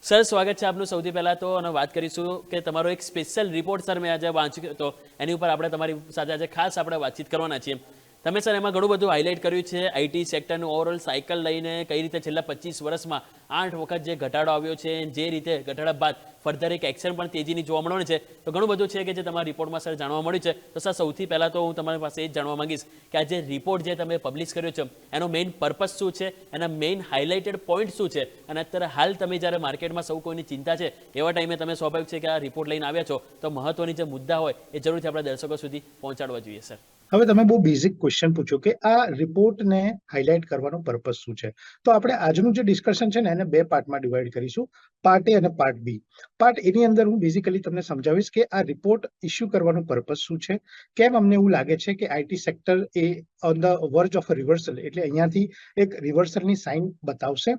Sir, સ્વાગત છે આપનું સૌથી પહેલાં તો. અને વાત કરીશું કે તમારો એક સ્પેશિયલ રિપોર્ટ સર મેં આજે વાંચ્યો હતો, એની ઉપર આપણે તમારી સાથે આજે ખાસ આપણે વાતચીત કરવાના છીએ. તમે સર એમાં ઘણું બધું હાઇલાઇટ કર્યું છે આઈટી સેક્ટરનું ઓવરઓલ સાયકલ લઈને, કઈ રીતે છેલ્લા 25 વર્ષમાં 8 વખત જે ઘટાડો આવ્યો છે, જે રીતે ઘટાડા બાદ ફર્ધર એક એક્શન પણ તેજીની જોવા મળવાની છે. તો ઘણું બધું છે કે જે તમારા રિપોર્ટમાં સર જાણવા મળ્યું છે. તો સર સૌથી પહેલાં તો હું તમારી પાસે એ જ જાણવા માંગીશ કે આ જે રિપોર્ટ જે તમે પબ્લિશ કર્યો છે એનો મેઇન પર્પસ શું છે, એના મેઇન હાઇલાઇટેડ પોઈન્ટ શું છે, અને અત્યારે હાલ તમે જ્યારે માર્કેટમાં સૌ કોઈની ચિંતા છે એવા ટાઈમે તમે સ્વાભાવિક છે કે આ રિપોર્ટ લઈને આવ્યા છો, તો મહત્વની જે મુદ્દા હોય એ જરૂરથી આપણા દર્શકો સુધી પહોંચાડવા જોઈએ સર. હવે તમે બહુ બેઝિક ક્વેશ્ચન પૂછ્યો કે આ રિપોર્ટને હાઇલાઇટ કરવાનો પર્પસ શું છે. તો આપણે આજનું જે ડિસ્કશન છે ને એને બે પાર્ટમાં ડિવાઈડ કરીશું, પાર્ટ એ અને પાર્ટ બી. પાર્ટ એની અંદર હું બેઝિકલી તમને સમજાવીશ કે આ રિપોર્ટ ઇસ્યુ કરવાનો પર્પસ શું છે, કેમ અમને એવું લાગે છે કે IT sector A on the verge of reversal, એટલે અહીંયાથી એક રિવર્સલની સાઇન બતાવશે.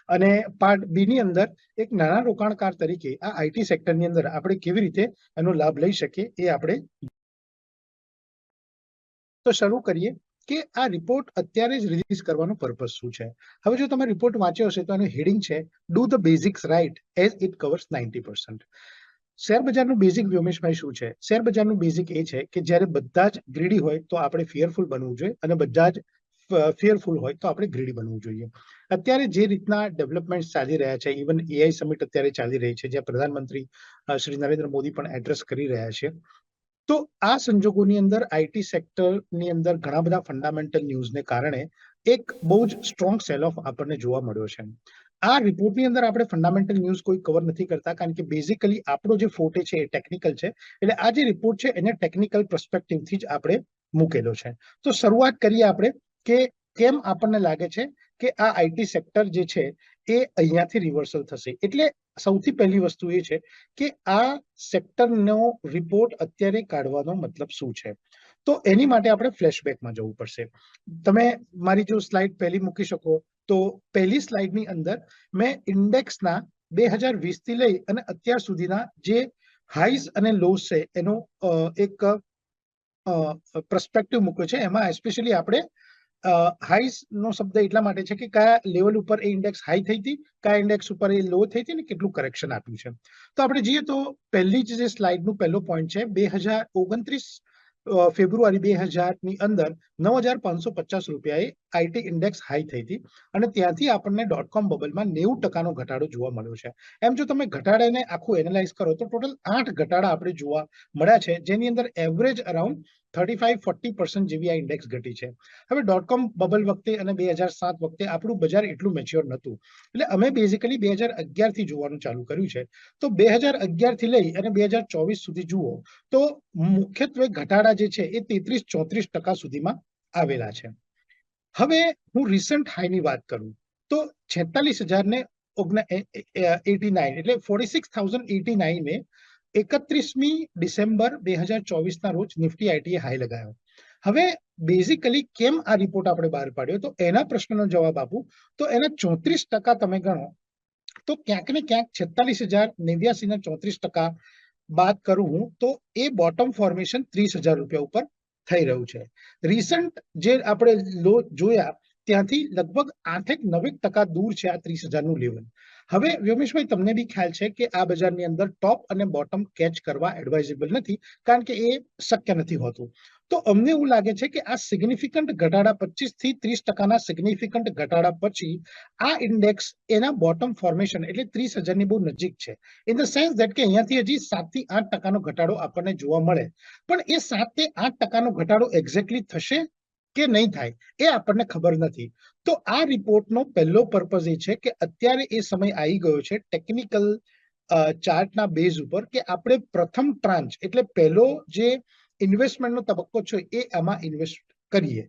અને પાર્ટ બી ની અંદર એક નાના રોકાણકાર તરીકે આ આઈટી સેક્ટરની અંદર આપણે કેવી રીતે એનો લાભ લઈ શકીએ એ આપણે. તો શરૂ કરીએ કે આ રિપોર્ટ અત્યારે જ રિલીઝ કરવાનો પર્પસ શું છે. હવે જો તમે રિપોર્ટ વાંચ્યો હશે તો એનું હેડિંગ છે do the basics right as it covers 90%. Share બજારનું બેઝિક વ્યોમેશભાઈ શું છે? શેર બજારનું બેઝિક એ છે કે જ્યારે બધા જ ગ્રીડી હોય તો આપણે ફિયરફુલ બનવું જોઈએ, અને બધા જ ફિયરફુલ હોય તો આપણે ગ્રીડી બનવું જોઈએ. અત્યારે જે રીતના ડેવલપમેન્ટ ચાલી રહ્યા છે, ઇવન એઆઈ સમિટ અત્યારે ચાલી રહી છે, જ્યાં પ્રધાનમંત્રી શ્રી નરેન્દ્ર મોદી પણ એડ્રેસ કરી રહ્યા છે. તો આ સંજોગોની અંદર આઈટી સેક્ટરની અંદર ઘણા બધા ફંડામેન્ટલ ન્યૂઝને કારણે એક બહુ જ સ્ટ્રોંગ સેલ ઓફ આપણને જોવા મળ્યો છે. આ રિપોર્ટની અંદર આપણે ફંડામેન્ટલ ન્યૂઝ કોઈ કવર નથી કરતા, કારણ કે બેઝિકલી આપણો જે ફોટે છે એ ટેકનિકલ છે. એટલે આ જે રિપોર્ટ છે એને ટેકનિકલ પર્સપેક્ટિવથી જ આપણે મૂકેલો છે. તો શરૂઆત કરીએ આપણે કે કેમ આપણને લાગે છે કે આ આઈટી સેક્ટર જે છે એ અહીંયાથી રિવર્સલ થશે. એટલે સૌથી પહેલી વસ્તુ એ છે કે આ સેક્ટરનો રિપોર્ટ અત્યારે કાઢવાનો મતલબ શું છે. તો એની માટે આપણે ફ્લેશબેકમાં જવું પડશે. તમે મારી જો સ્લાઇડ પહેલી મૂકી શકો તો પહેલી સ્લાઇડની અંદર મેં ઇન્ડેક્સના 2020 થી લઈ અને અત્યાર સુધીના જે હાઈસ અને લોસ છે એનો એક પર્સપેક્ટિવ મૂક્યો છે. એમાં એસ્પેશિયલી આપણે હાઈસ નો શબ્દ એટલા માટે છે કે કયા લેવલ ઉપર એ ઇન્ડેક્સ હાઈ થઈ હતી, કયા ઇન્ડેક્સ ઉપર એ લો થઈ હતી, ને કેટલું કરેક્શન આપ્યું છે. તો આપણે જઈએ તો પહેલી જ જે સ્લાઇડનું પહેલો પોઈન્ટ છે 2029 ફેબ્રુઆરી 2000ની અંદર 9550 રૂપિયાએ આઈટી ઇન્ડેક્સ હાઈ થઈ હતી, અને ત્યાંથી આપણને .com બબલમાં 90% ઘટાડો જોવા મળ્યો છે. એમ જો તમે ઘટાડાને આખું એનાલાઇઝ કરો તો ટોટલ 8 ઘટાડા આપણે જોવા મળ્યા છે, જેની અંદર એવરેજ અરાઉન્ડ 35-40% જેવી આ ઇન્ડેક્સ ઘટી છે. હવે .com બબલ વખતે અને 2007 વખતે આપણું બજાર એટલું મેચ્યોર નહોતું, એટલે અમે બેઝિકલી 2011 થી જોવાનું ચાલુ કર્યું છે. તો 2011 થી લઈ અને 2024 સુધી જુઓ તો મુખ્યત્વે ઘટાડા જે છે એ 33-34% સુધીમાં આવેલા છે. હવે હું રિસન્ટ હાઈની વાત કરું તો 46,089 એટલે 46,089 31મી ડિસેમ્બર 2024ના રોજ નિફ્ટી આઈટીએ હાઈ લગાવ્યો. હવે બેઝિકલી કેમ આ રિપોર્ટ આપણે બહાર પાડ્યો, તો એના પ્રશ્નનો જવાબ આપું તો એના 34% તમે ગણો તો ક્યાંક ને ક્યાંક 46,089 ના 34% બાદ કરું હું તો એ બોટમ ફોર્મેશન 30,000 રૂપિયા ઉપર થઈ રહ્યું છે. રિસન્ટ જે આપણે લો જોયા ત્યાંથી લગભગ 8-9% દૂર છે આ 30,000નું લેવલ. હવે વ્યોમેશભાઈ, તમને બી ખ્યાલ છે કે આ બજારની અંદર ટોપ અને બોટમ કેચ કરવા એડવાઇઝેબલ નથી, કારણ કે એ શક્ય નથી હોતું. તો અમને એવું લાગે છે કે આ સિગ્નિફિકન્ટ ઘટાડા 25-30%ના સિગ્નિફિકન્ટ ઘટાડા પછી આ ઇન્ડેક્સ એના બોટમ ફોર્મેશન એટલે 30,000ની બહુ નજીક છે. ઇન ધ સેન્સ ધેટ કે અહીંયાથી હજી 7-8% ઘટાડો આપણને જોવા મળે, પણ એ 7-8% ઘટાડો એક્ઝેક્ટલી થશે કે નહીં થાય એ આપણને ખબર નથી. તો આ રિપોર્ટનો પહેલો પર્પઝ એ છે કે અત્યારે એ સમય આવી ગયો છે ટેકનિકલ ચાર્ટના બેઝ ઉપર કે આપણે પ્રથમ ટ્રાન્ચ એટલે પહેલો જે ઇન્વેસ્ટમેન્ટનો તબક્કો છે એ આમાં ઇન્વેસ્ટ કરીએ.